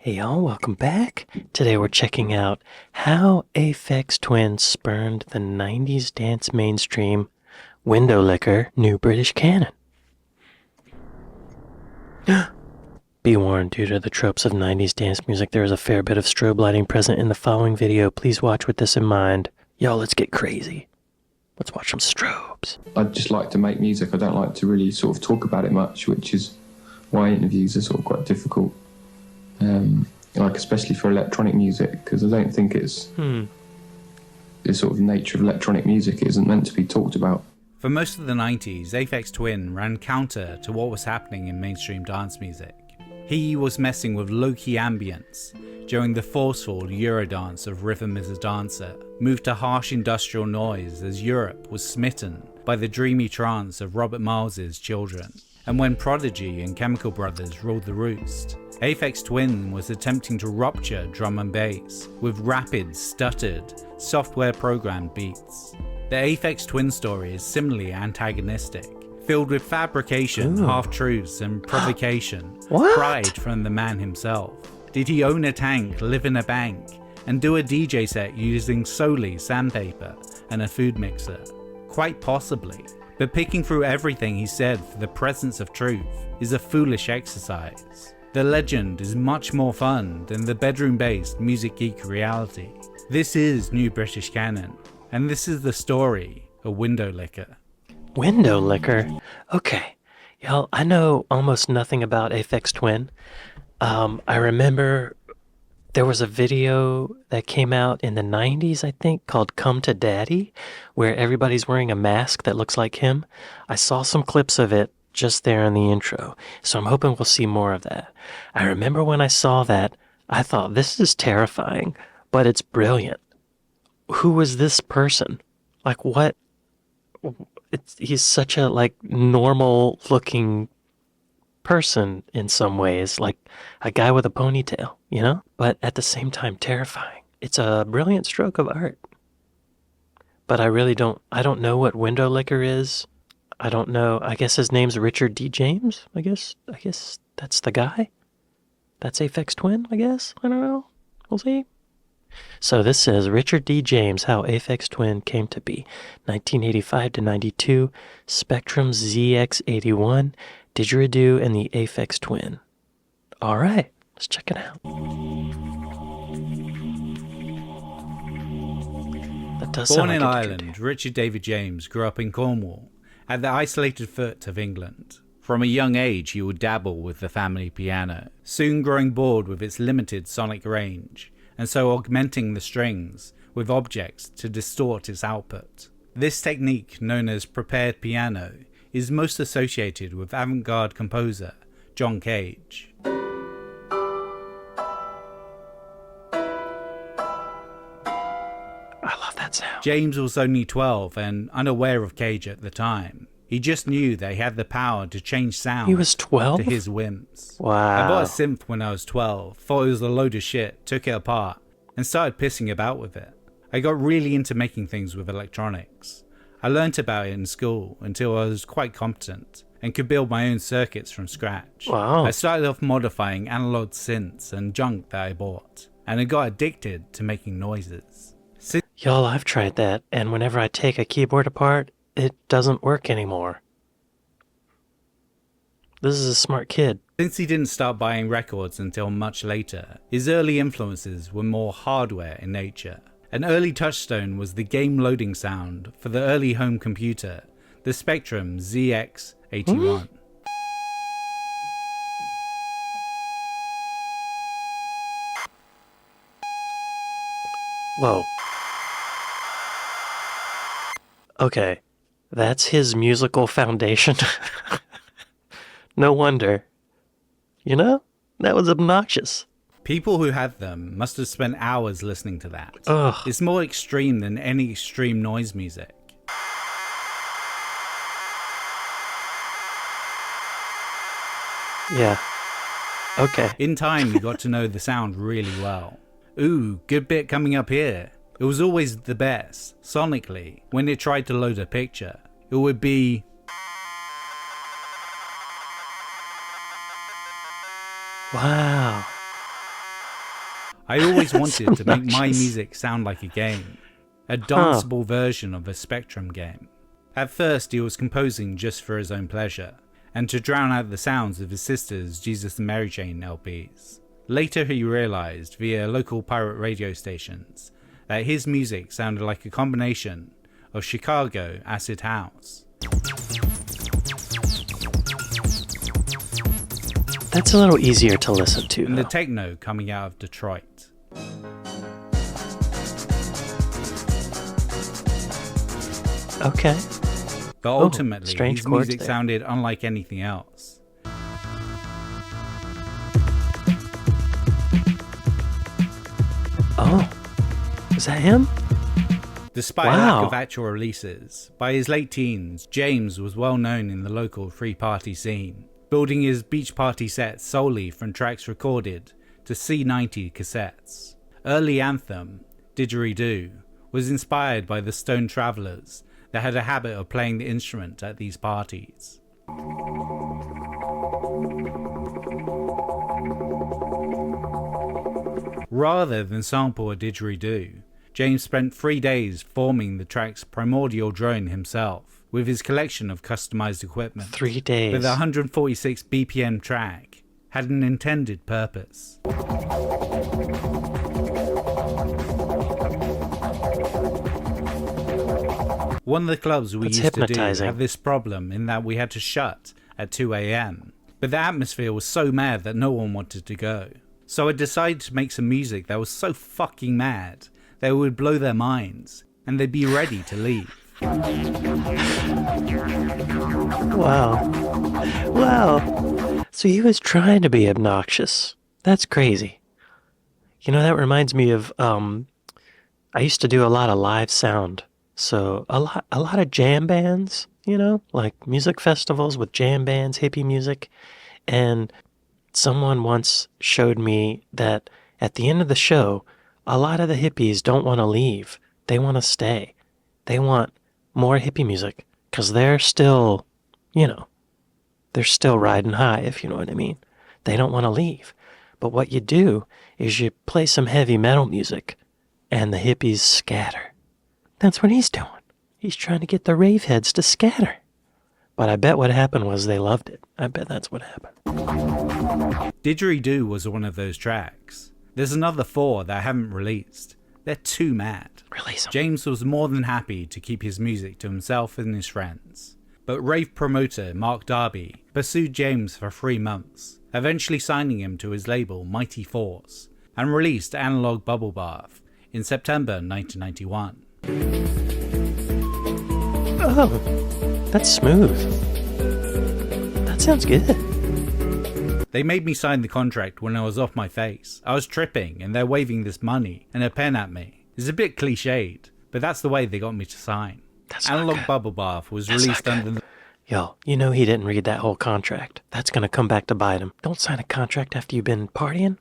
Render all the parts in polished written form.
Hey y'all, welcome back. Today we're checking out how Aphex Twin spurned the 90s dance mainstream window licker new British canon. Be warned, due to the tropes of 90s dance music, there is a fair bit of strobe lighting present in the following video. Please watch with this in mind. Y'all, let's get crazy. Let's watch some strobes. I just like to make music. I don't like to really sort of talk about it much, which is why interviews are sort of quite difficult. Like especially for electronic music, because I don't think it's the sort of nature of electronic music. It isn't meant to be talked about. For most of the 90s, Aphex Twin ran counter to what was happening in mainstream dance music. He was messing with low-key ambience during the forceful Eurodance of Rhythm is a Dancer, moved to harsh industrial noise as Europe was smitten by the dreamy trance of Robert Miles's Children, and when Prodigy and Chemical Brothers ruled the roost. Aphex Twin was attempting to rupture drum and bass with rapid, stuttered, software-programmed beats. The Aphex Twin story is similarly antagonistic, filled with fabrication, half-truths and provocation, pride from the man himself. Did he own a tank, live in a bank, and do a DJ set using solely sandpaper and a food mixer? Quite possibly. But picking through everything he said for the presence of truth is a foolish exercise. The legend is much more fun than the bedroom-based music geek reality. This is New British Canon, and this is the story of Window Licker. Window licker? Okay. Y'all, I know almost nothing about Aphex Twin. I remember there was a video that came out in the 90s, I think, called Come to Daddy, where everybody's wearing a mask that looks like him. I saw some clips of it just there in the intro, so I'm hoping we'll see more of that. I remember when I saw that, I thought, this is terrifying, but it's brilliant. Who was this person? Like, what? He's such a, like, normal-looking person in some ways, like a guy with a ponytail, you know? But at the same time, terrifying. It's a brilliant stroke of art. But I don't know what window licker is. I don't know. I guess his name's Richard D. James. I guess that's the guy. That's Aphex Twin, I guess. I don't know. We'll see. So this says Richard D. James, how Aphex Twin came to be. 1985 to 92, Spectrum ZX81, Didgeridoo, and the Aphex Twin. All right, let's check it out. That does sound Born in like Ireland, Richard David James grew up in Cornwall, at the isolated foot of England. From a young age, he would dabble with the family piano, soon growing bored with its limited sonic range, and so augmenting the strings with objects to distort its output. This technique, known as prepared piano, is most associated with avant-garde composer John Cage. I love that sound. James was only 12 and unaware of Cage at the time. He just knew that he had the power to change sound. He was 12? To his whims. Wow. I bought a synth when I was 12, thought it was a load of shit, took it apart, and started pissing about with it. I got really into making things with electronics. I learnt about it in school until I was quite competent and could build my own circuits from scratch. Wow. I started off modifying analog synths and junk that I bought, and I got addicted to making noises. Y'all, I've tried that, and whenever I take a keyboard apart, it doesn't work anymore. This is a smart kid. Since he didn't start buying records until much later, his early influences were more hardware in nature. An early touchstone was the game loading sound for the early home computer, the Spectrum ZX81. Whoa. Okay, that's his musical foundation. No wonder. You know, that was obnoxious. People who had them must have spent hours listening to that. Ugh. It's more extreme than any extreme noise music. Yeah. Okay. In time, you got to know the sound really well. Ooh, good bit coming up here. It was always the best, sonically, when it tried to load a picture. It would be... Wow. I always wanted to make my obnoxious. music sound like a game, a danceable version of a Spectrum game. At first he was composing just for his own pleasure, and to drown out the sounds of his sister's Jesus and Mary Chain LPs. Later he realised, via local pirate radio stations, that his music sounded like a combination of Chicago acid house. That's a little easier to listen to, And the though. techno coming out of Detroit. Okay. But ultimately, strange his chords music there. sounded unlike anything else. Oh, is that him? Despite a Wow. lack of actual releases, by his late teens, James was well known in the local free party scene, building his beach party sets solely from tracks recorded to C90 cassettes. Early anthem, Didgeridoo, was inspired by the Stone Travelers that had a habit of playing the instrument at these parties. Rather than sample a didgeridoo, James spent 3 days forming the track's primordial drone himself, with his collection of customized equipment. 3 days. But the 146 BPM track had an intended purpose. One of the clubs we That's used to do hypnotizing. had this problem in that we had to shut at 2 a.m. But the atmosphere was so mad that no one wanted to go. So I decided to make some music that was so fucking mad that it would blow their minds and they'd be ready to leave. Wow. Wow. So he was trying to be obnoxious. That's crazy. You know, that reminds me of, I used to do a lot of live sound. So a lot of jam bands, you know, like music festivals with jam bands, hippie music. And someone once showed me that at the end of the show, a lot of the hippies don't want to leave. They want to stay. They want more hippie music because they're still, you know, they're still riding high, if you know what I mean. They don't want to leave. But what you do is you play some heavy metal music and the hippies scatter. That's what he's doing. He's trying to get the rave heads to scatter. But I bet what happened was they loved it. I bet that's what happened. Didgeridoo was one of those tracks. There's another 4 that I haven't released. They're too mad. Release them. James was more than happy to keep his music to himself and his friends. But rave promoter Mark Darby pursued James for 3 months, eventually signing him to his label Mighty Force, and released Analog Bubble Bath in September 1991. Oh, that's smooth. That sounds good. They made me sign the contract when I was off my face. I was tripping and they're waving this money and a pen at me. It's a bit cliched, but that's the way they got me to sign. That's not Analog good. Bubble Bath was That's released not under good. the Yo, you know he didn't read that whole contract. That's gonna come back to bite him. Don't sign a contract after you've been partying.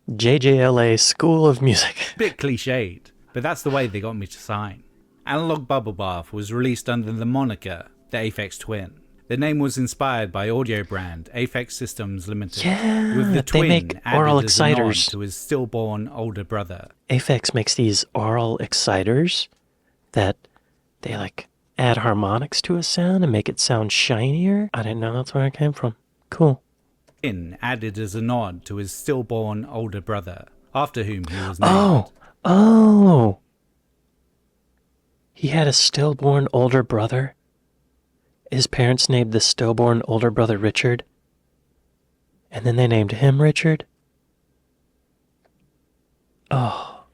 JJLA School of Music. bit cliched, but that's the way they got me to sign. Analog Bubble Bath was released under the moniker the Aphex Twin. The name was inspired by audio brand Aphex Systems Limited, Yeah, with the they twin make added oral as a nod exciters. to his stillborn older brother. Aphex makes these oral exciters that they like add harmonics to a sound and make it sound shinier. I didn't know that's where it came from. Cool. Twin added as a nod to his stillborn older brother, after whom he was named. Oh. He had a stillborn older brother. His parents named the stillborn older brother Richard. And then they named him Richard. Oh.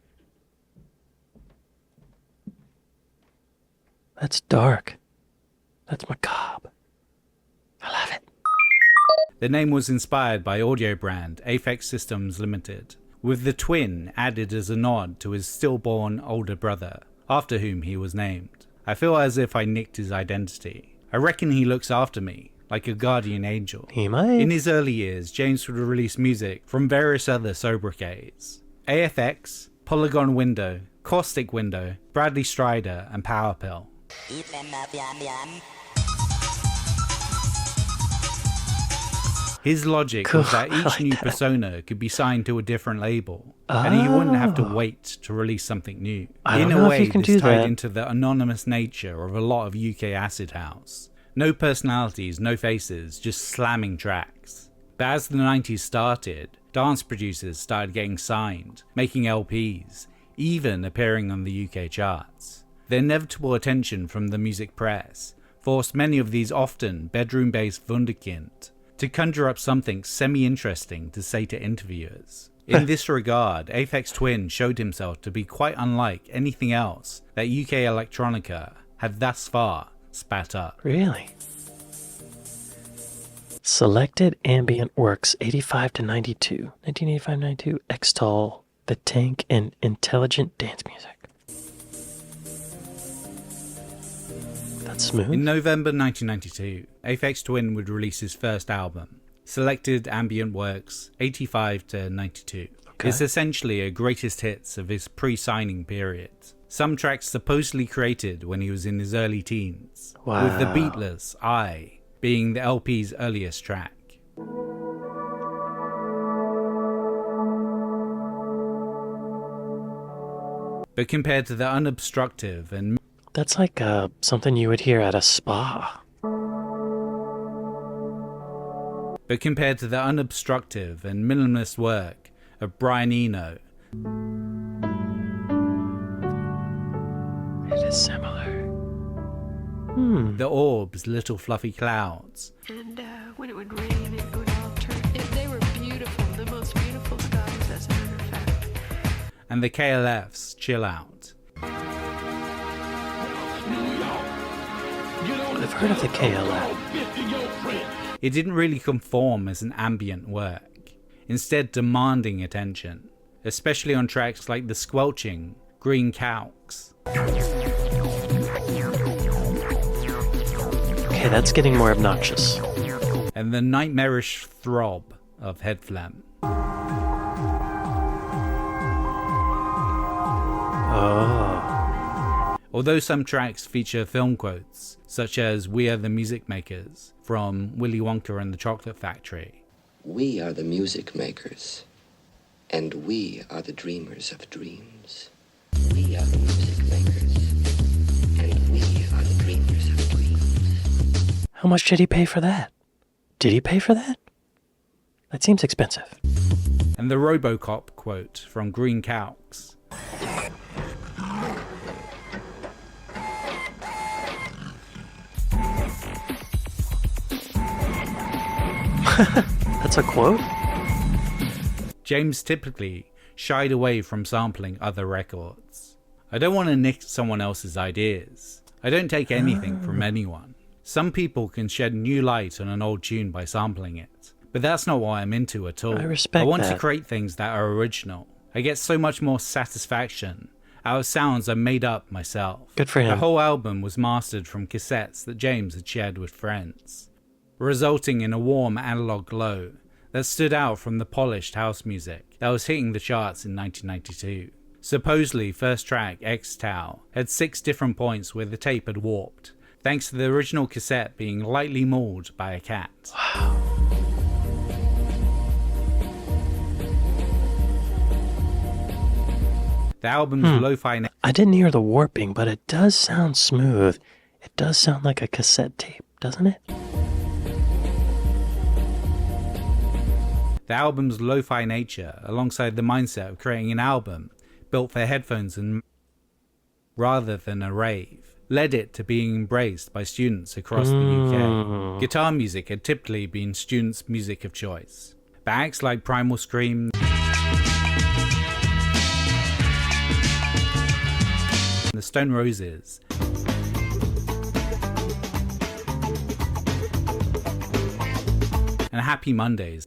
That's dark. That's macabre. I love it. The name was inspired by audio brand Aphex Systems Limited, with the twin added as a nod to his stillborn older brother, after whom he was named. I feel as if I nicked his identity. I reckon he looks after me, like a guardian angel. He might. In his early years, James would release music from various other sobriquets: AFX, Polygon Window, Caustic Window, Bradley Strider, and Power Pill. His logic Cool. was that I each like new that. persona could be signed to a different label, and he wouldn't have to Oh. wait to release something new. I In don't a know if way, you can this do tied that. into the anonymous nature of a lot of UK acid house. No personalities, no faces, just slamming tracks. But as the 90s started, dance producers started getting signed, making LPs, even appearing on the UK charts. The inevitable attention from the music press forced many of these often bedroom-based wunderkind to conjure up something semi-interesting to say to interviewers. In this regard, Aphex Twin showed himself to be quite unlike anything else that UK electronica had thus far spat up. Really? Selected ambient works 85 to 92. 1985-92. Xtol, The Tank, and Intelligent Dance Music. That's smooth. In November 1992, Aphex Twin would release his first album, Selected Ambient Works 85 to 92. Okay. It's essentially a greatest hits of his pre-signing period. Some tracks supposedly created when he was in his early teens, with the Wow. beatless I being the LP's earliest track. But compared to the unobstructive and That's like something you would hear at a spa. minimalist work of Brian Eno, It is similar. The Orb's Little Fluffy Clouds, And when it would rain, it would all turn. They were beautiful, the most beautiful skies, as a matter of fact. and the KLF's Chill Out. I've heard of the KLF. It didn't really conform as an ambient work, instead demanding attention, especially on tracks like the squelching Green Calx. Okay, that's getting more obnoxious. And the nightmarish throb of Head Phlegm. Oh. Although some tracks feature film quotes, such as We Are the Music Makers from Willy Wonka and the Chocolate Factory, We are the music makers, and we are the dreamers of dreams. We are the music makers, and we are the dreamers of dreams. How much did he pay for that? Did he pay for that? That seems expensive. and the Robocop quote from Green Calx. That's a quote? James typically shied away from sampling other records. I don't want to nick someone else's ideas. I don't take anything from anyone. Some people can shed new light on an old tune by sampling it, but that's not what I'm into at all. I respect I want that. to create things that are original. I get so much more satisfaction out of sounds I made up myself. Good for him. The whole album was mastered from cassettes that James had shared with friends, resulting in a warm analog glow that stood out from the polished house music that was hitting the charts in 1992. Supposedly, first track, X-Tau, had 6 different points where the tape had warped, thanks to the original cassette being lightly mauled by a cat. The album's lo-fi I didn't hear the warping, but it does sound smooth. It does sound like a cassette tape, doesn't it? The album's lo-fi nature, alongside the mindset of creating an album built for headphones and rather than a rave, led it to being embraced by students across the UK. Guitar music had typically been students' music of choice, but acts like Primal Scream, the Stone Roses, and Happy Mondays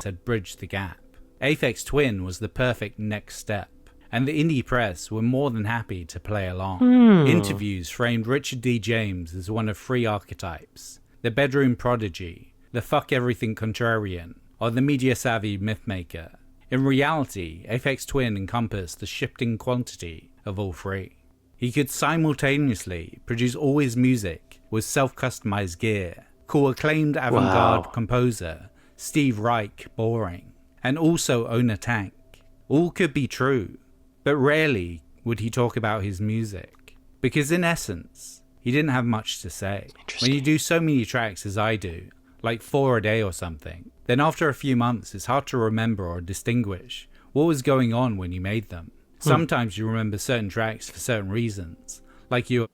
had bridged the gap. Aphex Twin was the perfect next step, and the indie press were more than happy to play along. Interviews framed Richard D. James as one of 3 archetypes: the bedroom prodigy, the fuck everything contrarian, or the media-savvy mythmaker. In reality, Aphex Twin encompassed the shifting quantity of all 3. He could simultaneously produce all his music with self-customized gear, call acclaimed avant-garde composer Steve Reich boring, and also own a tank. All could be true, but rarely would he talk about his music, because in essence, he didn't have much to say. When you do so many tracks as I do, like 4 a day or something, then after a few months it's hard to remember or distinguish what was going on when you made them. Sometimes you remember certain tracks for certain reasons, like you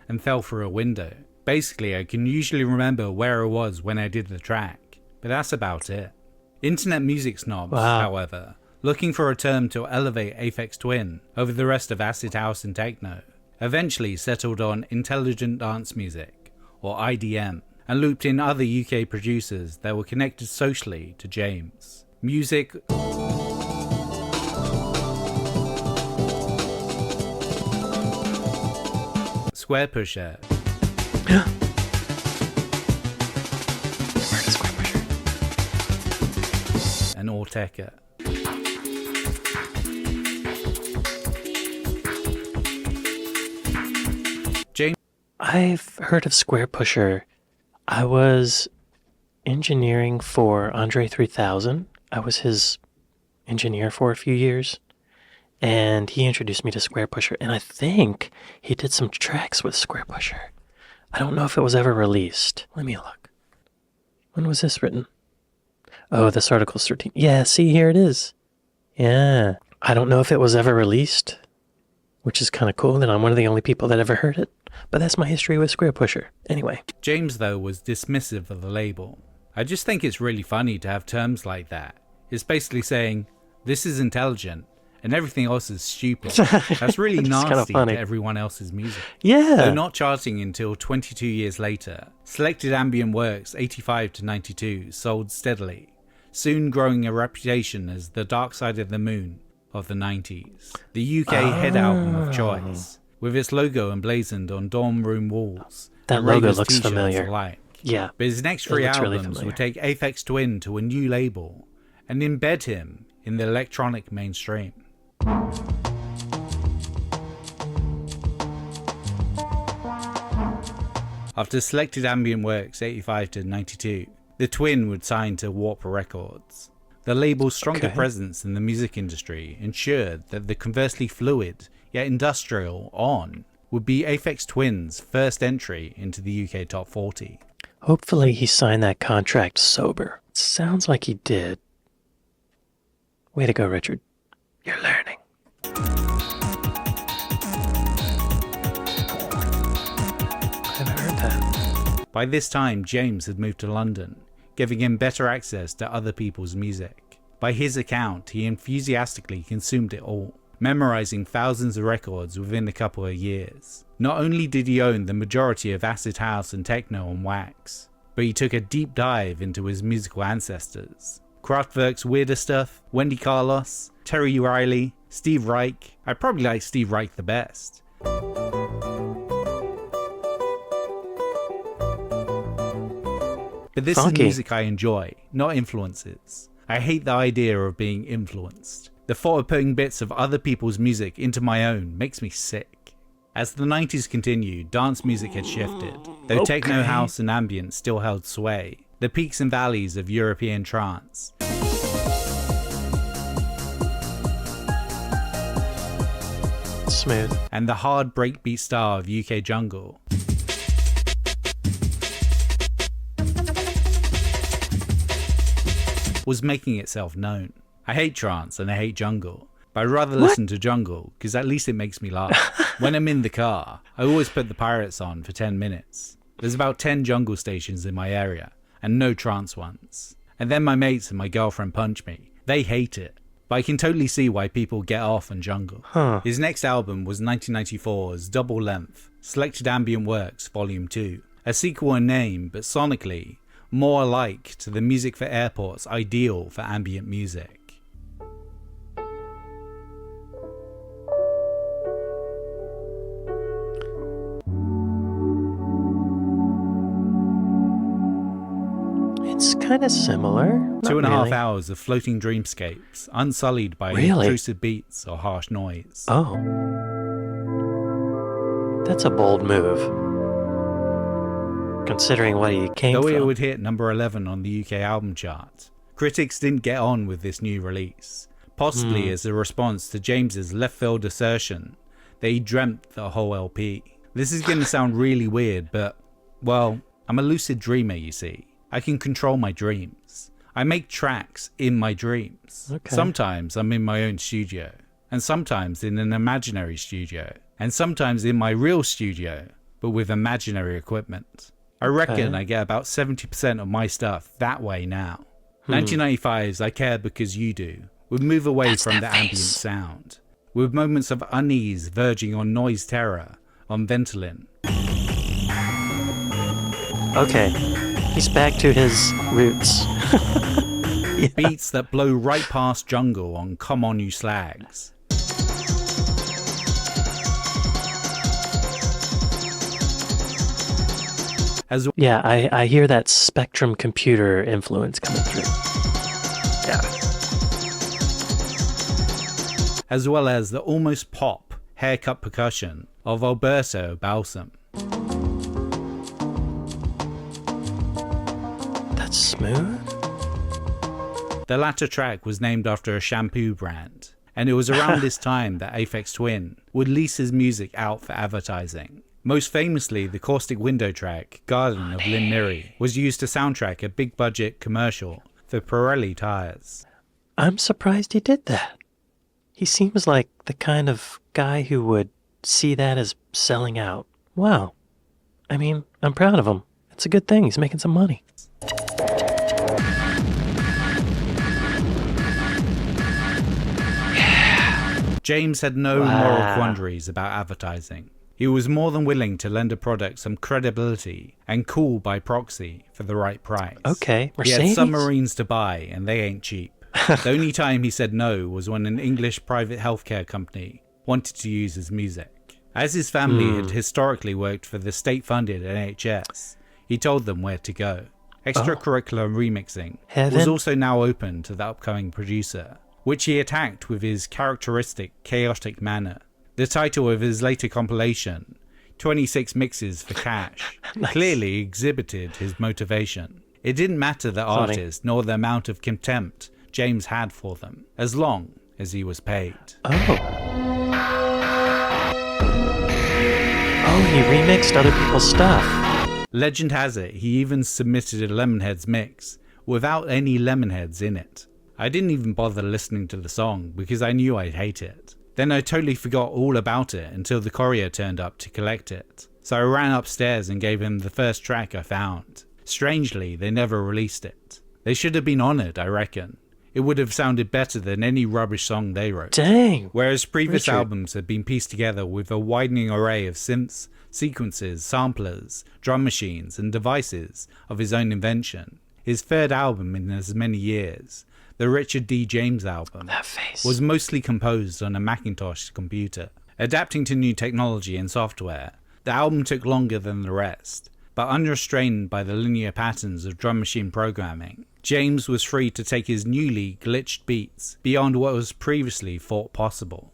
and fell through a window. Basically, I can usually remember where I was when I did the track, but that's about it. Internet music snobs, however, looking for a term to elevate Aphex Twin over the rest of acid house and techno, eventually settled on intelligent dance music, or IDM, and looped in other UK producers that were connected socially to James. Music Square Pusher and Orteka. James. I've heard of Square Pusher. I was engineering for Andre 3000. I was his engineer for a few years, and he introduced me to Square Pusher, and I think he did some tracks with Square Pusher. I don't know if it was ever released. Let me look. When was this written? Oh, this article's 13. Yeah, see, here it is. Yeah. I don't know if it was ever released, which is kind of cool that I'm one of the only people that ever heard it. But that's my history with Square Pusher. Anyway. James, though, was dismissive of the label. I just think it's really funny to have terms like that. It's basically saying, this is intelligent, and everything else is stupid. That's really nasty to everyone else's music. Yeah. Though not charting until 22 years later, Selected Ambient Works 85 to 92 sold steadily, soon growing a reputation as the Dark Side of the Moon of the 90s. The UK head album of choice, with its logo emblazoned on dorm room walls. That logo looks familiar. Alike. Yeah. But his next 3 albums would take Aphex Twin to a new label and embed him in the electronic mainstream. After Selected Ambient Works 85 to 92, the Twin would sign to Warp Records. The label's stronger presence in the music industry ensured that the conversely fluid, yet industrial, On would be Aphex Twin's first entry into the UK Top 40. Hopefully he signed that contract sober. Sounds like he did. Way to go, Richard. You're learning. I haven't heard that. By this time, James had moved to London, giving him better access to other people's music. By his account, he enthusiastically consumed it all, memorizing thousands of records within a couple of years. Not only did he own the majority of acid house and techno on wax, but he took a deep dive into his musical ancestors. Kraftwerk's Weirder Stuff, Wendy Carlos, Terry Riley, Steve Reich. I probably like Steve Reich the best. But this is music I enjoy, not influences. I hate the idea of being influenced. The thought of putting bits of other people's music into my own makes me sick. As the 90s continued, dance music had shifted. Though techno, house and ambient still held sway, the peaks and valleys of European trance smooth and the hard breakbeat style of UK jungle was making itself known. I hate trance and I hate jungle, but I'd rather listen to jungle because at least it makes me laugh. When I'm in the car, I always put the Pirates on for 10 minutes. There's about 10 jungle stations in my area and no trance ones. And then my mates and my girlfriend punch me. They hate it, but I can totally see why people get off on jungle. His next album was 1994's double length Selected Ambient Works Volume 2, a sequel in name but sonically more alike to the music for airports ideal for ambient music. It's kind of similar. 2.5 hours of floating dreamscapes, unsullied by intrusive beats or harsh noise. Oh. That's a bold move, considering what he came Though from. it would hit number 11 on the UK album chart, critics didn't get on with this new release, possibly as a response to James's left field assertion that he dreamt the whole LP. This is going to sound really weird, but, well, I'm a lucid dreamer, you see. I can control my dreams. I make tracks in my dreams. Okay. Sometimes I'm in my own studio, and sometimes in an imaginary studio, and sometimes in my real studio, but with imaginary equipment. I reckon I get about 70% of my stuff that way now. 1995's I Care Because You Do would move away from the ambient sound, with moments of unease verging on noise terror on Ventolin. Okay, he's back to his roots. Yeah. Beats that blow right past jungle on Come On You Slags. Yeah, I hear that Spectrum computer influence coming through. Yeah. As well as the almost pop haircut percussion of Alberto Balsam. That's smooth. The latter track was named after a shampoo brand, and it was around this time that Aphex Twin would lease his music out for advertising. Most famously, the caustic window track, Garden of Lynn Mirry, was used to soundtrack a big-budget commercial for Pirelli tyres. I'm surprised he did that. He seems like the kind of guy who would see that as selling out. Wow. I mean, I'm proud of him. It's a good thing. He's making some money. James had no moral quandaries about advertising. He was more than willing to lend a product some credibility and cool by proxy for the right price. Okay, He Mercedes? had submarines to buy, and they ain't cheap. The only time he said no was when an English private healthcare company wanted to use his music. As his family had historically worked for the state-funded NHS, he told them where to go. Extracurricular remixing was also now open to the upcoming producer, which he attacked with his characteristic chaotic manner. The title of his later compilation, 26 Mixes for Cash, clearly exhibited his motivation. It didn't matter the artist nor the amount of contempt James had for them, as long as he was paid. Oh, he remixed other people's stuff. Legend has it he even submitted a Lemonheads mix without any Lemonheads in it. I didn't even bother listening to the song because I knew I'd hate it. Then I totally forgot all about it until the courier turned up to collect it. So I ran upstairs and gave him the first track I found. Strangely, they never released it. They should have been honoured, I reckon. It would have sounded better than any rubbish song they wrote. Dang! Whereas previous albums had been pieced together with a widening array of synths, sequences, samplers, drum machines, and devices of his own invention. His third album in as many years, the Richard D. James album, was mostly composed on a Macintosh computer. Adapting to new technology and software, the album took longer than the rest, but unrestrained by the linear patterns of drum machine programming, James was free to take his newly glitched beats beyond what was previously thought possible.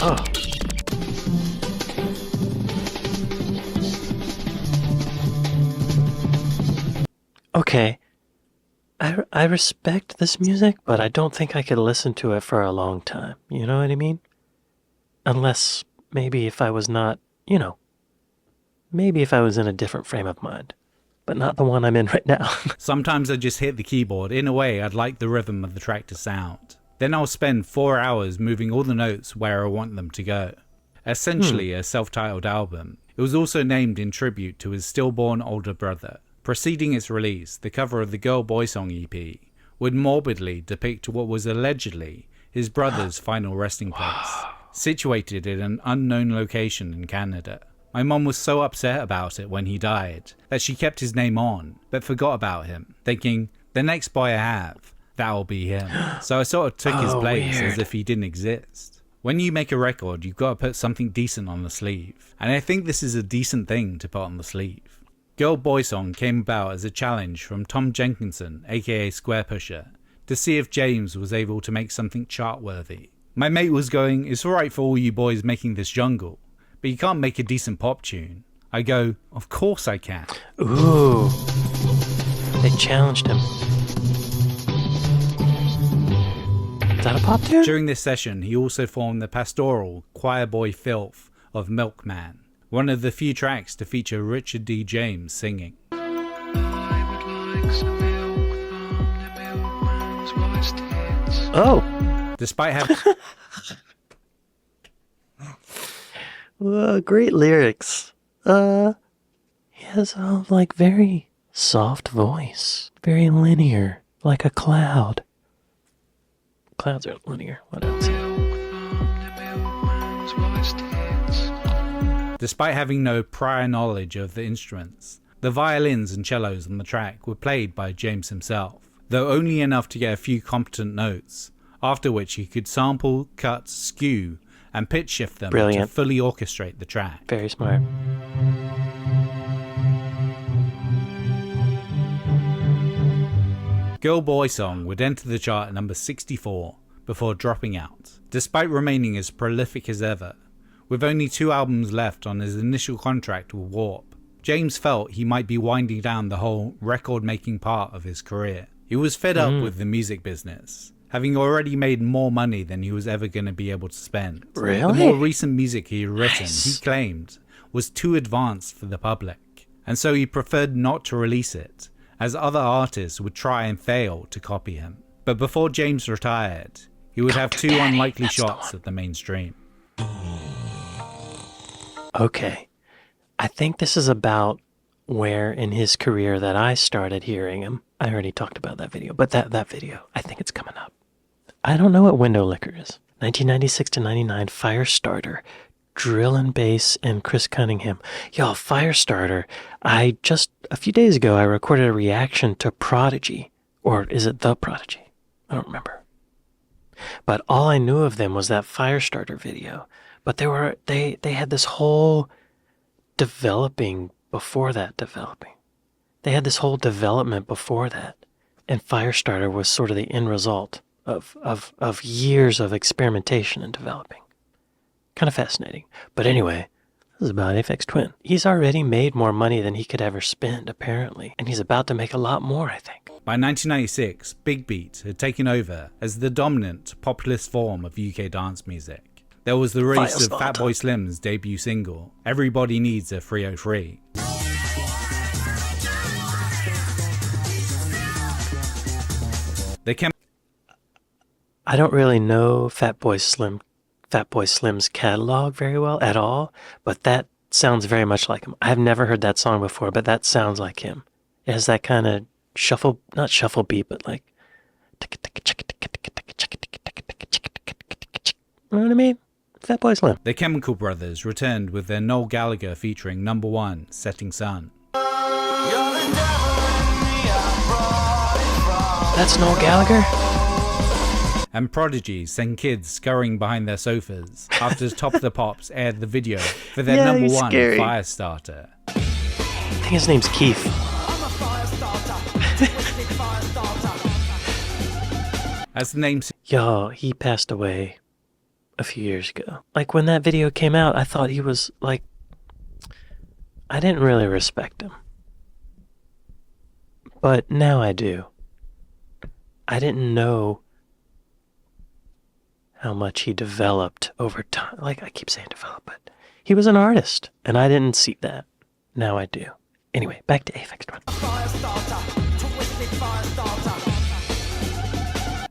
Oh. Okay. I respect this music, but I don't think I could listen to it for a long time. You know what I mean? Unless maybe if I was not, maybe if I was in a different frame of mind. But not the one I'm in right now. Sometimes I just hit the keyboard in a way I'd like the rhythm of the track to sound. Then I'll spend 4 hours moving all the notes where I want them to go. Essentially a self-titled album, it was also named in tribute to his stillborn older brother. Preceding its release, the cover of the Girl Boy Song EP would morbidly depict what was allegedly his brother's final resting place, situated in an unknown location in Canada. My mom was so upset about it when he died that she kept his name on, but forgot about him, thinking, the next boy I have, that'll be him. So I sort of took his place as if he didn't exist. When you make a record, you've got to put something decent on the sleeve, and I think this is a decent thing to put on the sleeve. Girl Boy Song came about as a challenge from Tom Jenkinson, aka Square Pusher, to see if James was able to make something chart-worthy. My mate was going, "It's alright for all you boys making this jungle, but you can't make a decent pop tune." I go, "Of course I can." Ooh. They challenged him. Is that a pop tune? During this session, he also formed the pastoral Choir Boy Filth of Milkman, one of the few tracks to feature Richard D. James singing. I would like some milk from the milkman's wife's tits. Oh. Despite having... Well, great lyrics. He has a, very soft voice. Very linear. Like a cloud. Clouds are linear. What else? Despite having no prior knowledge of the instruments, the violins and cellos on the track were played by James himself, though only enough to get a few competent notes, after which he could sample, cut, skew, and pitch shift them to fully orchestrate the track. Very smart. Girl Boy Song would enter the chart at number 64 before dropping out, despite remaining as prolific as ever. With only 2 albums left on his initial contract with Warp, James felt he might be winding down the whole record-making part of his career. He was fed up with the music business, having already made more money than he was ever going to be able to spend. Really? The more recent music he had written, he claimed, was too advanced for the public, and so he preferred not to release it, as other artists would try and fail to copy him. But before James retired, he would have 2 unlikely shots at the mainstream. Okay. I think this is about where in his career that I started hearing him. I already talked about that video, but that video, I think it's coming up. I don't know what Window Licker is. 1996 to 99, Firestarter, Drill and Bass, and Chris Cunningham. Y'all, Firestarter, just a few days ago, I recorded a reaction to Prodigy. Or is it The Prodigy? I don't remember. But all I knew of them was that Firestarter video. But they had this whole developing before that developing. They had this whole development before that. And Firestarter was sort of the end result of years of experimentation and developing. Kind of fascinating. But anyway, this is about Aphex Twin. He's already made more money than he could ever spend, apparently. And he's about to make a lot more, I think. By 1996, Big Beat had taken over as the dominant populist form of UK dance music. There was the release of Fatboy Slim's debut single, Everybody Needs a 303. I don't really know Fatboy Slim's catalog very well at all, but that sounds very much like him. I've never heard that song before, but that sounds like him. It has that kind of not shuffle beat, but like, you know what I mean? Fatboy Slim. The Chemical Brothers returned with their Noel Gallagher featuring number 1, Setting Sun. That's Noel Gallagher? And Prodigy sent kids scurrying behind their sofas after Top of the Pops aired the video for their number 1, scary. Firestarter. I think his name's Keith. As the name Y'all, he passed away a few years ago. Like, when that video came out, I thought he was, like, I didn't really respect him. But now I do. I didn't know how much he developed over time. Like, I keep saying develop, but he was an artist, and I didn't see that. Now I do. Anyway, back to Aphex Twin.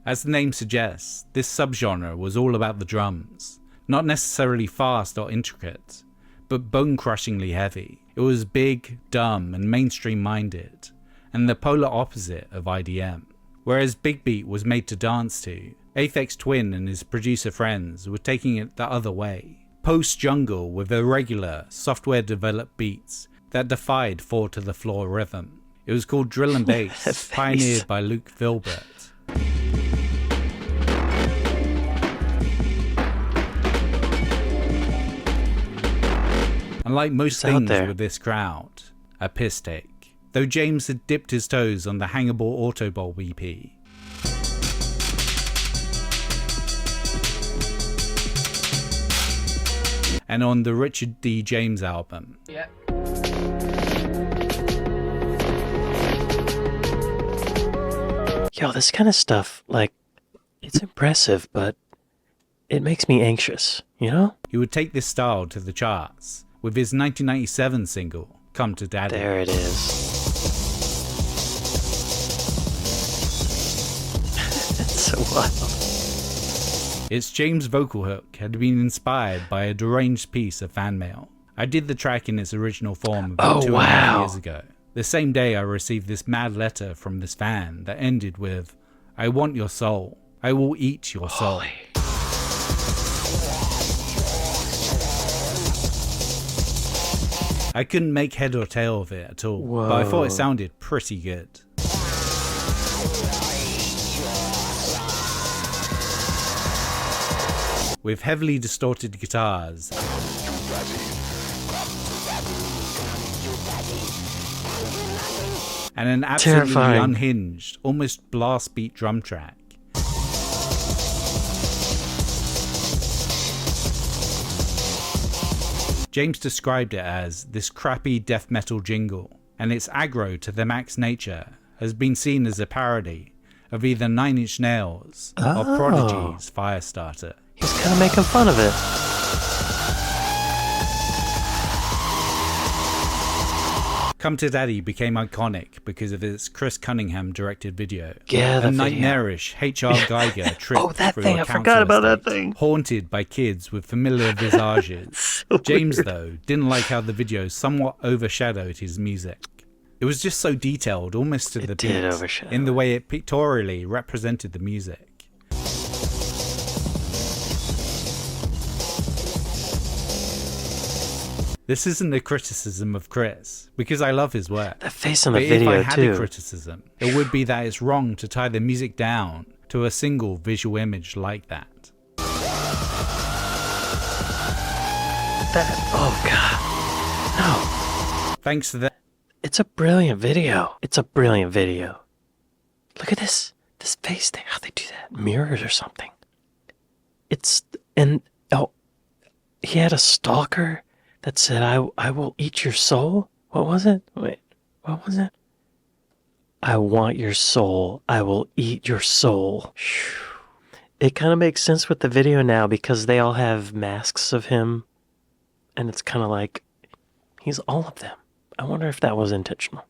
As the name suggests, this subgenre was all about the drums. Not necessarily fast or intricate, but bone-crushingly heavy. It was big, dumb, and mainstream-minded, and the polar opposite of IDM. Whereas Big Beat was made to dance to, Aphex Twin and his producer friends were taking it the other way. Post-jungle with irregular, software-developed beats that defied four-to-the-floor rhythm. It was called Drill and Bass, pioneered by Luke Filbert. Unlike most things with this crowd, a piss take, though James had dipped his toes on the Hangable Autobulb EP. And on the Richard D. James album. Yeah. Yo, this kind of stuff, like, it's impressive, but it makes me anxious, you know? He would take this style to the charts with his 1997 single, Come to Daddy. There it is. It's so wild. Its James vocal hook had been inspired by a deranged piece of fan mail. I did the track in its original form about 2.5 years ago. The same day I received this mad letter from this fan that ended with, I want your soul. I will eat your soul. Holy. I couldn't make head or tail of it at all, Whoa. but I thought it sounded pretty good. With heavily distorted guitars and an absolutely Terrifying. unhinged, almost blast beat drum track. James described it as this crappy death metal jingle, and its aggro to the max nature has been seen as a parody of either 9 Inch Nails or Prodigy's Firestarter. He's kind of making fun of it. Come to Daddy became iconic because of its Chris Cunningham directed video. Yeah, the a video. nightmarish H.R. Geiger trip Oh, that through thing, a I forgot about council that estate, thing. haunted by kids with familiar visages. So James, weird. though, didn't like how the video somewhat overshadowed his music. It was just so detailed, almost to the It did beat, overshadow in the way it pictorially represented the music. This isn't a criticism of Chris, because I love his work. That face in the But video, if I had too. a criticism, it would be that it's wrong to tie the music down to a single visual image like that. Oh, God. No. Thanks to that. It's a brilliant video. It's a brilliant video. Look at this. This face thing. How'd they do that? Mirrors or something. He had a stalker that said, I will eat your soul? What was it? Wait, what was it? I want your soul. I will eat your soul. It kind of makes sense with the video now because they all have masks of him. And it's kind of like, he's all of them. I wonder if that was intentional.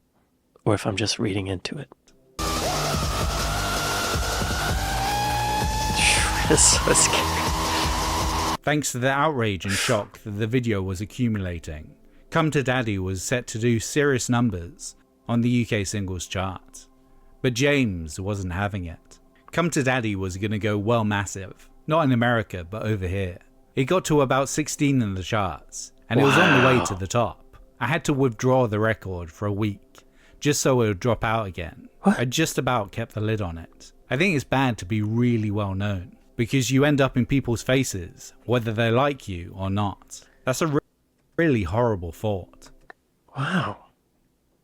Or if I'm just reading into it. It's so scary. Thanks to the outrage and shock that the video was accumulating, Come to Daddy was set to do serious numbers on the UK singles chart. But James wasn't having it. Come to Daddy was going to go well massive, not in America but over here. It got to about 16 in the charts, and it was on the way to the top. I had to withdraw the record for a week, just so it would drop out again. What? I just about kept the lid on it. I think it's bad to be really well known, because you end up in people's faces, whether they like you or not. That's a really horrible thought. Wow.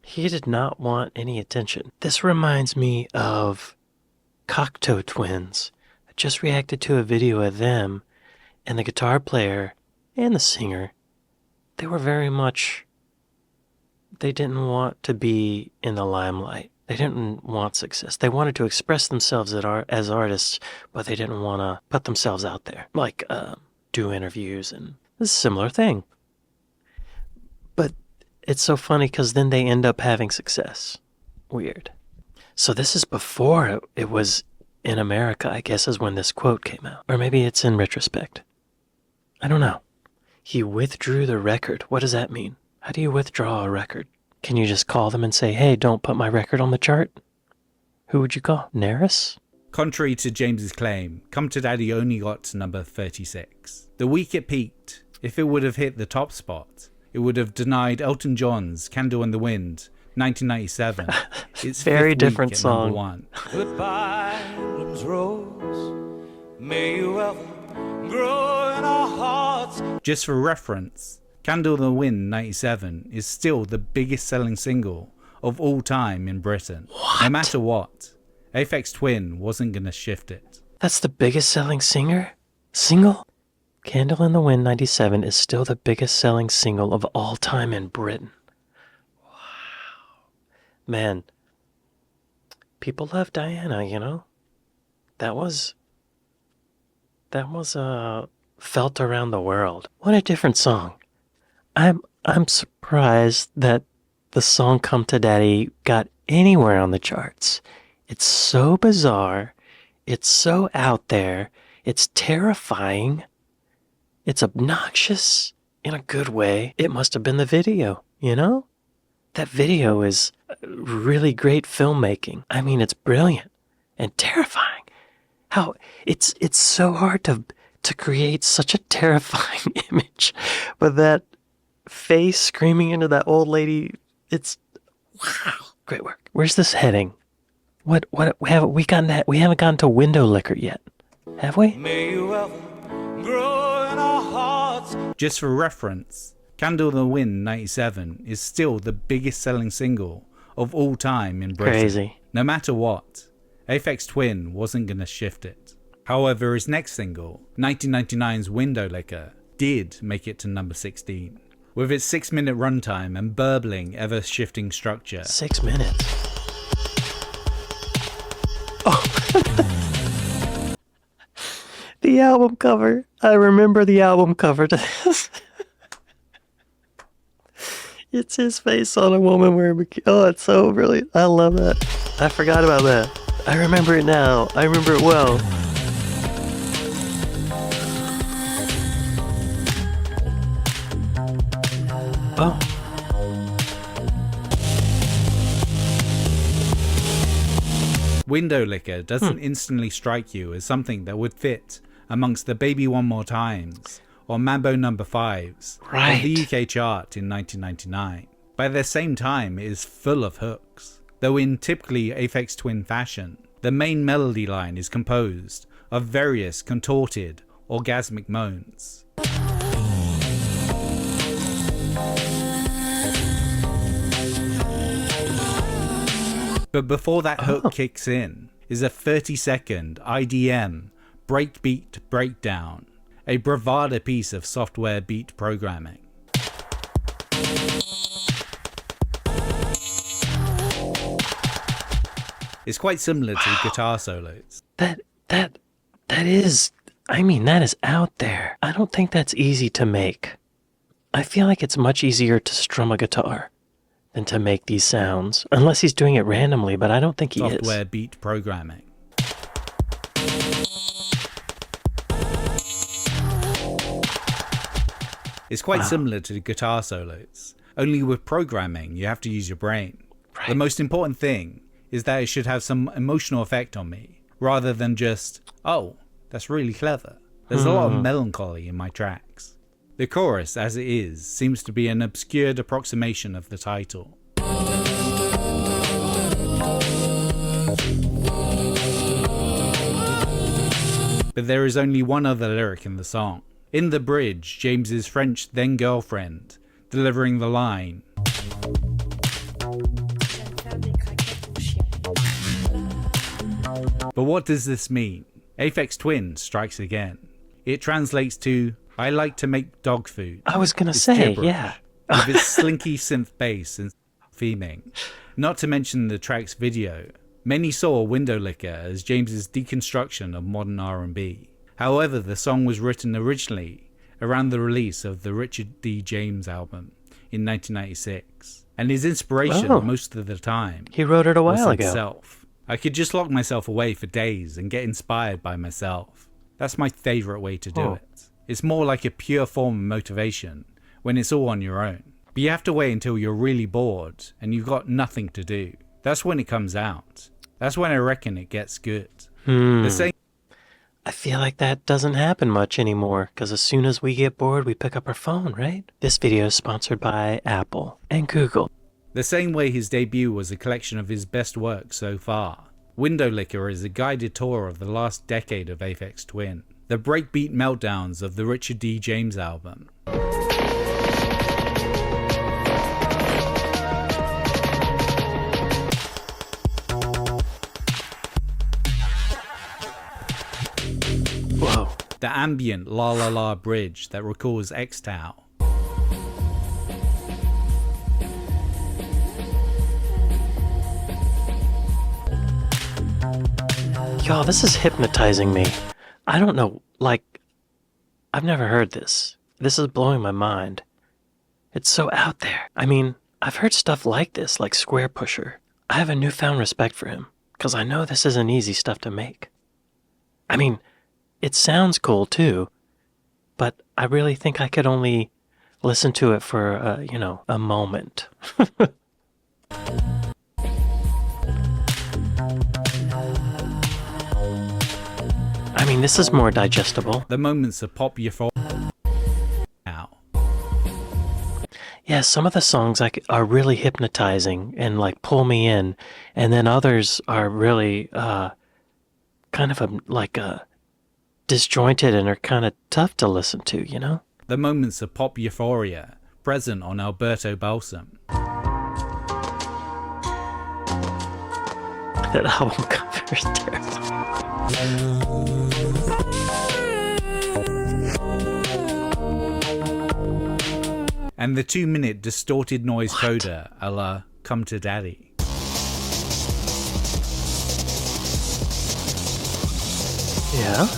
He did not want any attention. This reminds me of Cocteau Twins. I just reacted to a video of them, and the guitar player and the singer, they were very much, they didn't want to be in the limelight. They didn't want success. They wanted to express themselves as artists, but they didn't want to put themselves out there, like do interviews, and this is a similar thing. But it's so funny because then they end up having success. Weird. So this is before it was in America, I guess, is when this quote came out. Or maybe it's in retrospect. I don't know. He withdrew the record. What does that mean? How do you withdraw a record? Can you just call them and say, hey, don't put my record on the chart? Who would you call? Naris? Contrary to James's claim, Come to Daddy only got to number 36. The week it peaked, if it would have hit the top spot, it would have denied Elton John's Candle in the Wind, 1997. Its Very fifth different week at song. number 1. Goodbye, Bloom's Rose. May you ever grow in our hearts. Just for reference, Candle in the Wind 97 is still the biggest selling single of all time in Britain. What? No matter what, Aphex Twin wasn't going to shift it. That's the biggest selling single? Candle in the Wind 97 is still the biggest selling single of all time in Britain. Wow. Man, people love Diana, you know? That was felt around the world. What a different song. I'm surprised that the song Come to Daddy got anywhere on the charts. It's so bizarre. It's so out there. It's terrifying. It's obnoxious in a good way. It must have been the video, you know? That video is really great filmmaking. I mean, it's brilliant and terrifying. How it's so hard to create such a terrifying image, but that face screaming into that old lady, it's wow, great work. Where's this heading? What haven't we gotten that? We haven't gotten to window liquor yet, have we? May you ever grow in our hearts. Just for reference, Candle in the Wind 97 is still the biggest selling single of all time in Britain. Crazy. No matter what, Aphex Twin wasn't going to shift it. However, his next single, 1999's Window Liquor, did make it to number 16. With its 6-minute runtime and burbling, ever-shifting structure. 6 minutes. Oh. The album cover. I remember the album cover to this. It's his face on a woman wearing bikini. Oh, it's so brilliant. I love that. I forgot about that. I remember it now. I remember it well. Oh. Window Liquor doesn't instantly strike you as something that would fit amongst the Baby One More Times or Mambo No. 5s Right. of the UK chart in 1999. But at the same time, it is full of hooks. Though in typically Aphex Twin fashion, the main melody line is composed of various contorted, orgasmic moans. But before that hook kicks in is a 30-second IDM breakbeat breakdown, a bravado piece of software beat programming. It's quite similar to guitar solos. That is, I mean, that is out there. I don't think that's easy to make. I feel like it's much easier to strum a guitar than to make these sounds, unless he's doing it randomly, but I don't think he is. Software beat programming. It's quite similar to guitar solos, only with programming you have to use your brain. Right. The most important thing is that it should have some emotional effect on me, rather than just, oh, that's really clever. There's a lot of melancholy in my tracks. The chorus, as it is, seems to be an obscured approximation of the title. But there is only one other lyric in the song. In the bridge, James's French then-girlfriend, delivering the line, but what does this mean? Aphex Twin strikes again. It translates to, I like to make dog food. I was gonna It's say, gibberish, yeah. with its slinky synth bass and theming. Not to mention the track's video. Many saw Window Liquor as James's deconstruction of modern R&B. However, the song was written originally around the release of the Richard D. James album in 1996, and his inspiration most of the time He wrote it a was while ago. himself. I could just lock myself away for days and get inspired by myself. That's my favourite way to do it. It's more like a pure form of motivation when it's all on your own. But you have to wait until you're really bored and you've got nothing to do. That's when it comes out. That's when I reckon it gets good. The same. I feel like that doesn't happen much anymore, because as soon as we get bored, we pick up our phone, right? This video is sponsored by Apple and Google. The same way his debut was a collection of his best work so far. Window Liquor is a guided tour of the last decade of Aphex Twin. The breakbeat meltdowns of the Richard D. James album. The ambient la la la bridge that recalls X-Tau. Y'all, this is hypnotizing me. I don't know, like, I've never heard this. This is blowing my mind. It's so out there. I mean, I've heard stuff like this, like Square Pusher. I have a newfound respect for him, because I know this isn't easy stuff to make. I mean, it sounds cool too, but I really think I could only listen to it for, a moment. I mean, this is more digestible. The moments of pop euphoria. Now. Yeah, some of the songs are really hypnotizing and like pull me in, and then others are really kind of disjointed and are kind of tough to listen to, you know? The moments of pop euphoria present on Alberto Balsam. That album cover is terrible. And the 2-minute distorted noise coda a la Come to Daddy. Yeah?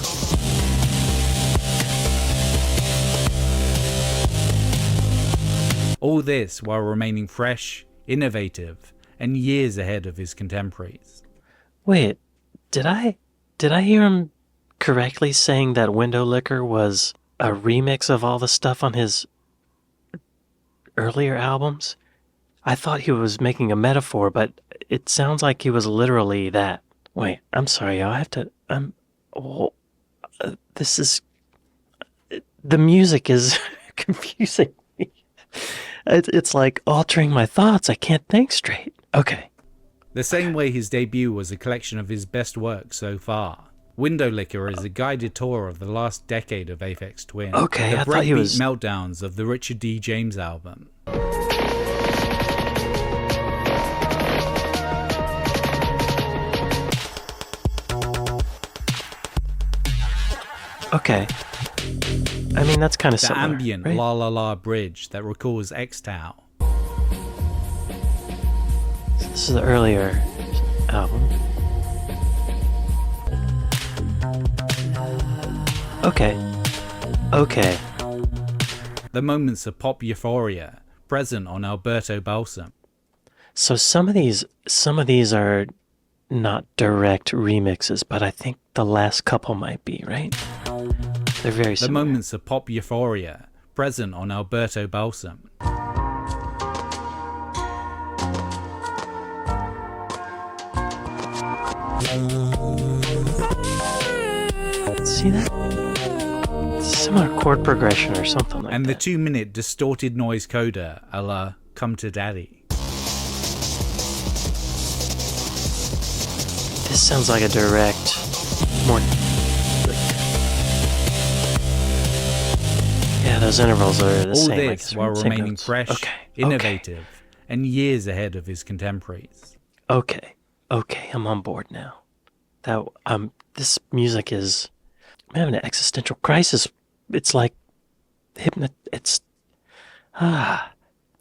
All this while remaining fresh, innovative, and years ahead of his contemporaries. Wait, did I hear him correctly saying that Window Licker was a remix of all the stuff on his earlier albums? I thought he was making a metaphor, but it sounds like he was literally that. Wait, I'm sorry, y'all. This is... The music is confusing me. It's like altering my thoughts. I can't think straight. Okay. The same way his debut was a collection of his best work so far, Window Licker is a guided tour of the last decade of Aphex Twin. Okay, the I thought he breakbeat was... meltdowns of the Richard D. James album. Okay. I mean, that's kind of The similar, ambient right? la la la bridge that recalls X-Tau. This is the earlier album. Okay. The moments of pop euphoria present on Alberto Balsam. So some of these are not direct remixes, but I think the last couple might be, right? They're very The similar. moments of pop euphoria present on Alberto Balsam. See that? Similar chord progression or something like And the that. 2-minute distorted noise coda a la Come to Daddy. This sounds like a direct, more... Yeah, those intervals are the All same. this while same remaining notes. fresh, Okay. innovative, and years ahead of his contemporaries. Okay, I'm on board now. This music is... I'm having an existential crisis. It's like... It's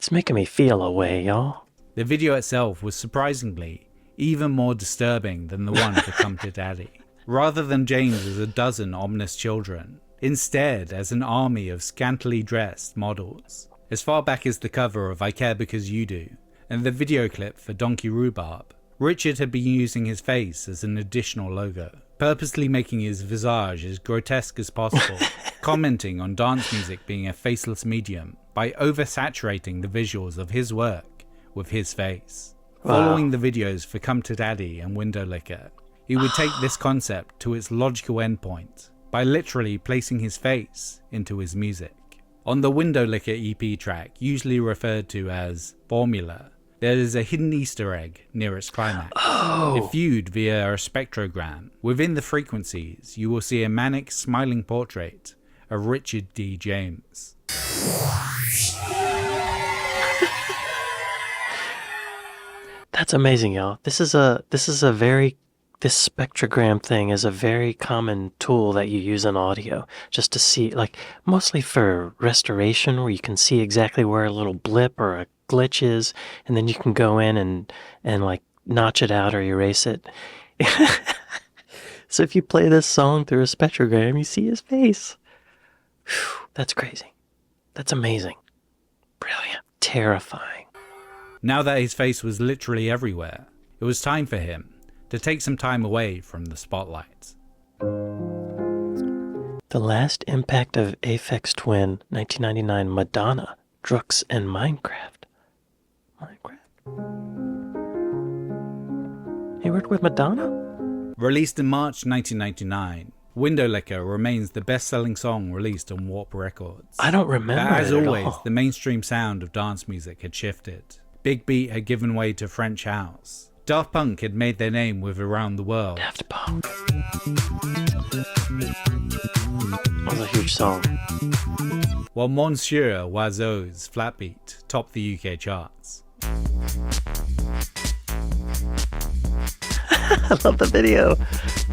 making me feel a way, y'all. The video itself was surprisingly even more disturbing than the one for Come to Daddy. Rather than James as a dozen ominous children, instead as an army of scantily dressed models. As far back as the cover of I Care Because You Do, and the video clip for Donkey Rhubarb, Richard had been using his face as an additional logo, purposely making his visage as grotesque as possible, commenting on dance music being a faceless medium by oversaturating the visuals of his work with his face. Wow. Following the videos for Come to Daddy and Window Licker, he would take this concept to its logical endpoint by literally placing his face into his music. On the Window Licker EP track, usually referred to as Formula, there is a hidden Easter egg near its climax. If viewed via a spectrogram, within the frequencies you will see a manic smiling portrait of Richard D. James. That's amazing, y'all. This is a very this spectrogram thing is a very common tool that you use in audio just to see, like, mostly for restoration where you can see exactly where a little blip or a glitch is, and then you can go in and like notch it out or erase it. So if you play this song through a spectrogram, you see his face. Whew, that's crazy. That's amazing. Brilliant. Terrifying. Now that his face was literally everywhere, it was time for him to take some time away from the spotlight. The last impact of Aphex Twin, 1999, Madonna, Drux, and Minecraft. He worked with Madonna? Released in March 1999, Window Licker remains the best-selling song released on Warp Records. I don't remember As it always, at all. the mainstream sound of dance music had shifted. Big Beat had given way to French house. Daft Punk had made their name with Around the World. Daft Punk. That was a huge song. While Monsieur Oiseau's Flatbeat topped the UK charts. I love the video.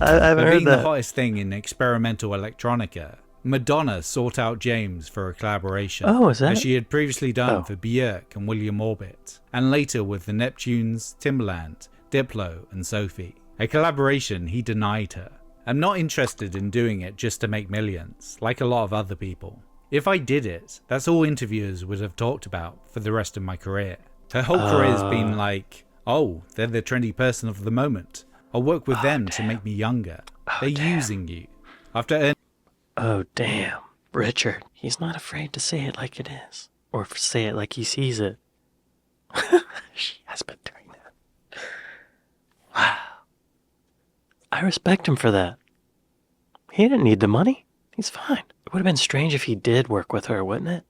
I haven't But heard being that. the hottest thing in experimental electronica, Madonna sought out James for a collaboration. Oh, is that as she had previously done Oh. for Björk and William Orbit, and later with the Neptunes, Timbaland, Diplo, and Sophie. A collaboration he denied her. I'm not interested in doing it just to make millions, like a lot of other people. If I did it, that's all interviewers would have talked about for the rest of my career. Her whole career's been like, oh, they're the trendy person of the moment. I'll work with them to make me younger. They're using you. After Oh, damn. Richard, he's not afraid to say it like it is. Or say it like he sees it. She has been doing that. Wow. I respect him for that. He didn't need the money. He's fine. It would have been strange if he did work with her, wouldn't it?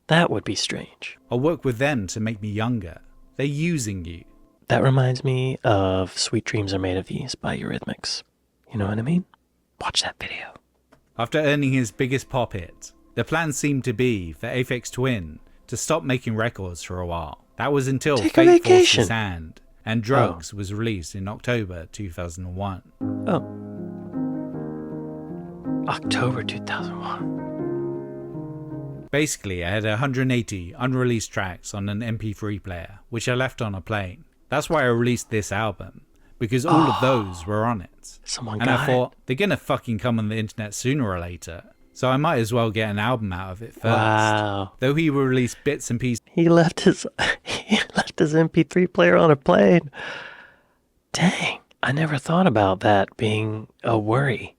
That would be strange. I'll work with them to make me younger. They're using you. That reminds me of Sweet Dreams Are Made of These by Eurythmics. You know what I mean? Watch that video. After earning his biggest pop hit, the plan seemed to be for Aphex Twin to stop making records for a while. That was until Take a Fate Forced vacation. His Hand and Drugs was released in October 2001. Oh. October 2001. Basically, I had 180 unreleased tracks on an MP3 player, which I left on a plane. That's why I released this album, because all of those were on it. Someone And got I thought, they're gonna fucking come on the internet sooner or later, so I might as well get an album out of it first. Wow. Though he will release bits and pieces. He left his MP3 player on a plane. Dang, I never thought about that being a worry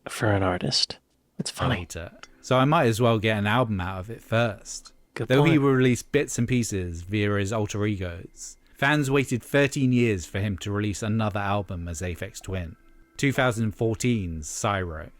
for an artist. It's funny. Later, so I might as well get an album out of it first. Good Though he point. will release bits and pieces via his alter egos. Fans waited 13 years for him to release another album as Aphex Twin. 2014's Cyro.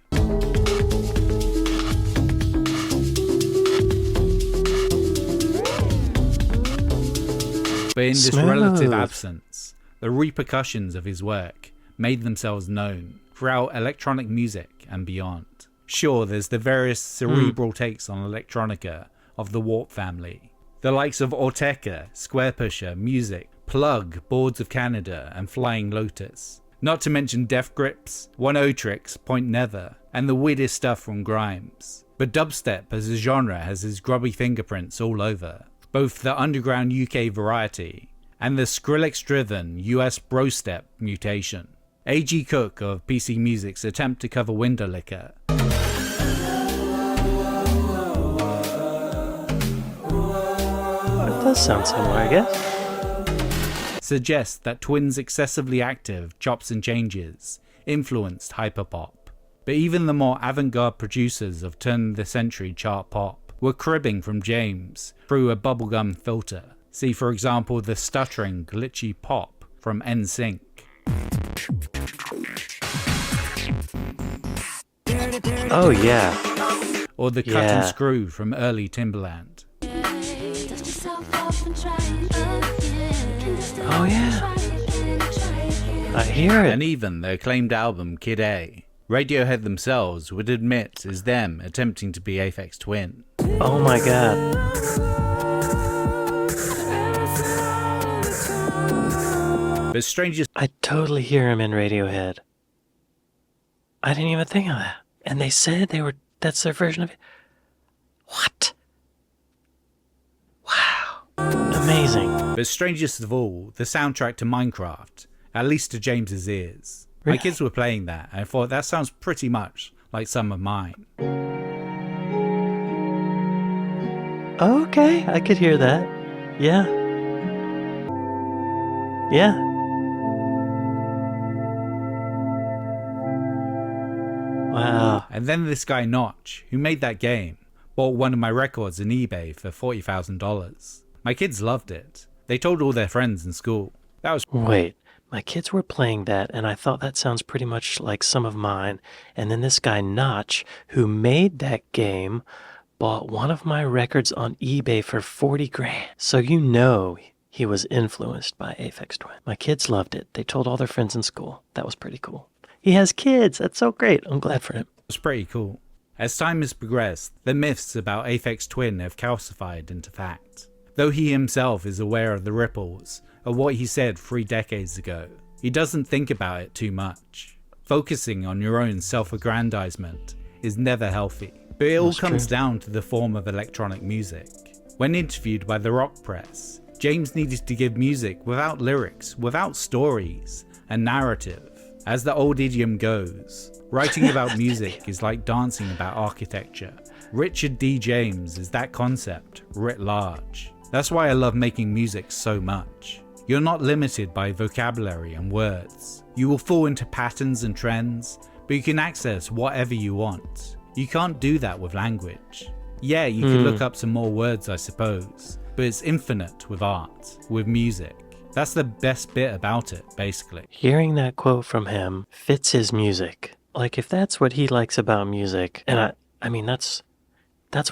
But in this relative Smooth. absence, the repercussions of his work made themselves known throughout electronic music and beyond. Sure, there's the various cerebral takes on electronica of the Warp family. The likes of Ortega, Square Pusher, Music, Plug, Boards of Canada, and Flying Lotus. Not to mention Def Grips, 1-0 Tricks, Point Never, and the weirdest stuff from Grimes. But dubstep as a genre has its grubby fingerprints all over. Both the underground UK variety and the Skrillex-driven US brostep mutation. A.G. Cook of PC Music's attempt to cover Window Licker. It does sound similar, I guess. Suggests that Twin's excessively active chops and changes influenced hyperpop. But even the more avant-garde producers of turn-of-the-century chart pop were cribbing from James through a bubblegum filter. See for example the stuttering, glitchy pop from NSYNC. Oh, yeah. Or the cut Yeah. and screw from early Timbaland. Oh, yeah. I hear And it. even the acclaimed album Kid A, Radiohead themselves would admit is them attempting to be Aphex Twin. Oh, my God. But strangest I totally hear him in Radiohead. I didn't even think of that. And they said that's their version of it. What? Wow. Amazing. But strangest of all, the soundtrack to Minecraft, at least to James's ears. Really? My kids were playing that, and I thought that sounds pretty much like some of mine. Okay, I could hear that. Yeah. Yeah. Wow. And then this guy Notch, who made that game, bought one of my records on eBay for $40,000. My kids loved it. They told all their friends in school. That was Wait, my kids were playing that, and I thought that sounds pretty much like some of mine. And then this guy Notch, who made that game, bought one of my records on eBay for 40 grand. So you know he was influenced by Aphex Twin. My kids loved it. They told all their friends in school. That was pretty cool. He has kids. That's so great. I'm glad for him. pretty cool. As time has progressed, the myths about Aphex Twin have calcified into fact. Though he himself is aware of the ripples of what he said 3 decades ago, he doesn't think about it too much. Focusing on your own self-aggrandizement is never healthy. But it all comes down to the form of electronic music. When interviewed by the rock press, James needed to give music without lyrics, without stories, and narrative. As the old idiom goes, writing about music is like dancing about architecture. Richard D. James is that concept writ large. That's why I love making music so much. You're not limited by vocabulary and words. You will fall into patterns and trends, but you can access whatever you want. You can't do that with language. Yeah, you could look up some more words, I suppose, but it's infinite with art, with music. That's the best bit about it, basically. Hearing that quote from him fits his music. Like, if that's what he likes about music, and I mean, that's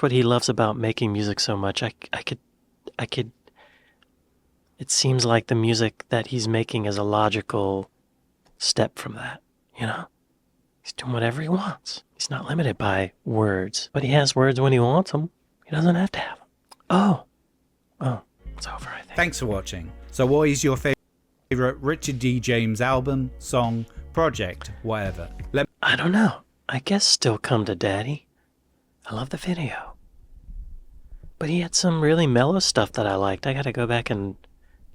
what he loves about making music so much, I could, it seems like the music that he's making is a logical step from that, you know? He's doing whatever he wants. He's not limited by words, but he has words when he wants them. He doesn't have to have them. Oh, it's over, I think. Thanks for watching. So what is your favorite Richard D. James album, song, project, whatever? I don't know. I guess Still Come to Daddy. I love the video. But he had some really mellow stuff that I liked. I gotta go back and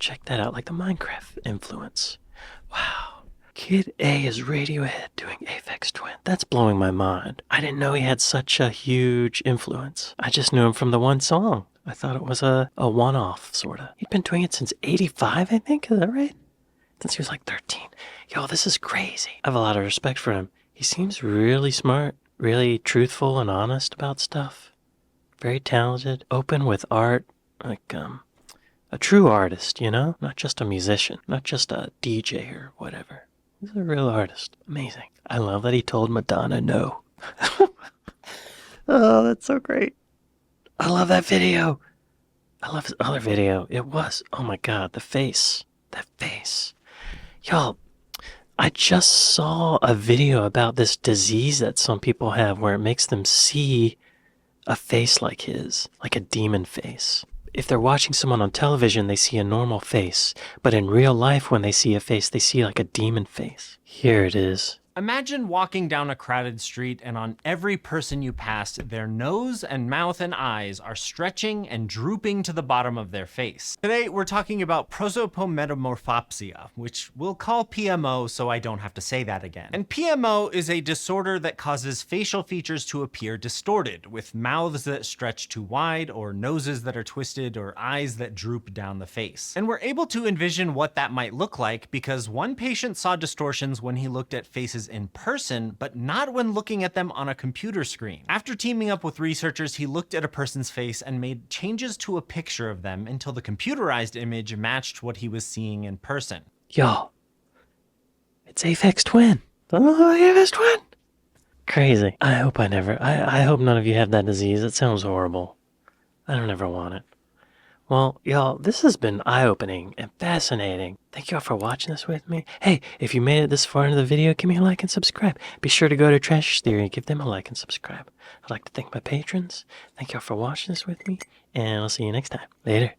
check that out, like the Minecraft influence. Wow. Kid A is Radiohead doing Aphex Twin. That's blowing my mind. I didn't know he had such a huge influence. I just knew him from the one song. I thought it was a one-off, sort of. He'd been doing it since 85, I think. Is that right? Since he was like 13. Yo, this is crazy. I have a lot of respect for him. He seems really smart, really truthful and honest about stuff. Very talented, open with art, like a true artist, you know? Not just a musician, not just a DJ or whatever. He's a real artist. Amazing. I love that he told Madonna no. Oh, that's so great. I love that video. I love his other video. It was, oh my God, the face. That face. Y'all, I just saw a video about this disease that some people have where it makes them see a face like his, like a demon face. If they're watching someone on television, they see a normal face. But in real life, when they see a face, they see like a demon face. Here it is. Imagine walking down a crowded street and on every person you pass, their nose and mouth and eyes are stretching and drooping to the bottom of their face. Today, we're talking about prosopometamorphopsia, which we'll call PMO so I don't have to say that again. And PMO is a disorder that causes facial features to appear distorted, with mouths that stretch too wide, or noses that are twisted, or eyes that droop down the face. And we're able to envision what that might look like because one patient saw distortions when he looked at faces in person, but not when looking at them on a computer screen. After teaming up with researchers, he looked at a person's face and made changes to a picture of them until the computerized image matched what he was seeing in person. Y'all, it's Aphex Twin. Aphex Twin. Crazy. I hope I hope none of you have that disease. It sounds horrible. I don't ever want it. Well, y'all, this has been eye-opening and fascinating. Thank y'all for watching this with me. Hey, if you made it this far into the video, give me a like and subscribe. Be sure to go to Trash Theory and give them a like and subscribe. I'd like to thank my patrons. Thank y'all for watching this with me, and I'll see you next time. Later.